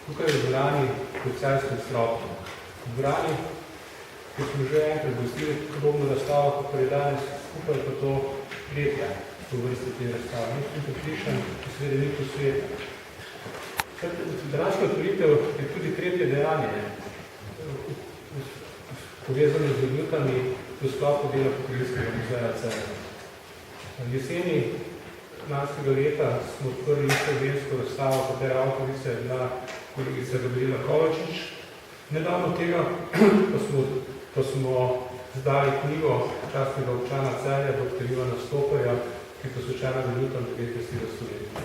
Tukaj je v dvorani policijskem stropu. V dvorani, ki smo že enkrat gostili podobno razstavo, kot je danes, skupaj pa to tretja v vrsti te razstave. Nisem prišen, ki seveda ni to sveta. Današnja otvoritev je tudi tretje dejanje, povezano z odnutami v sklopu dela Pokrajinskega muzeja Celje. Jeseni lanskega leta smo odprli istoimensko razstavo, katere avtorica je bila kolegica Gabriela Kovačič. Nedavno tega pa smo zdali knjigo častnega občana Celja, dr. Ivana Stoperja, ki je posvečena vedutom 19. stoletja.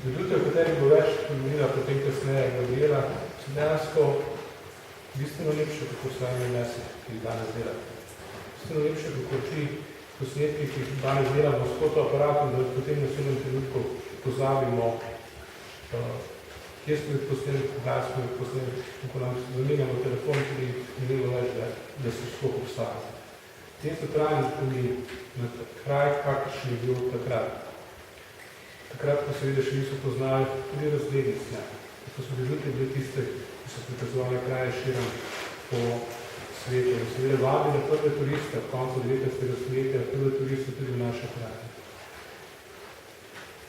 Vedute, o kateri bo več pomenila potem kasneje Gabriela, so dejansko bistveno lepše, kako svojimi mesi, ki jih danes delate. Bistveno lepše, kako ti posnetki, ki jih danes delamo s fotoaparatom, da potem na silnem trenutku pozabimo, kje smo jih posneli, kdaj smo jih posneli, ko nam zamenjamo telefon, tudi ne vemo več, da se sploh obstaja. Te so trajni spomini na kraj, kakršen je bil takrat. Takrat, ko seveda še niso poznali tudi razglednic, ko so bili tiste, ki so prikazovali kraje širom po svetu. In seveda vabili prve turiste v koncu 19. stoletja, prve turiste tudi v naše kraje.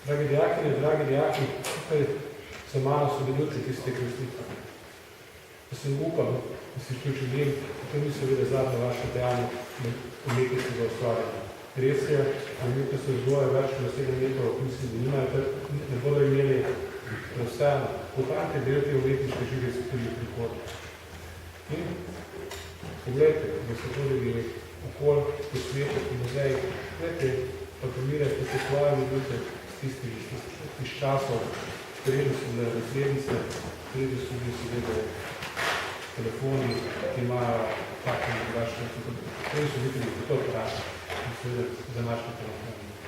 Dragi dijaki, tukaj za mano so veduti tiste krestitve. Da sem upam, da si tudi želim, to ni seveda zadnje vaše dejanje umetnostnega ustvarjanja. Res je, da se vzgoja več na 7 metrov, mislim, da nimajo, ne bodo imeli vseeno. Pohranite del te umetniške življenjske tudi v prihodnje. In pogledajte, da se hodili okol, po svetu, po muzeji, gledajte, patromirajte se svoje vedute s tistih iz časov, prejeli so bile razglednice, prejeli so bili seveda telefoni, ki imajo takšne drugačne, prejeli so videli fotoaparate in seveda današnje telefoni.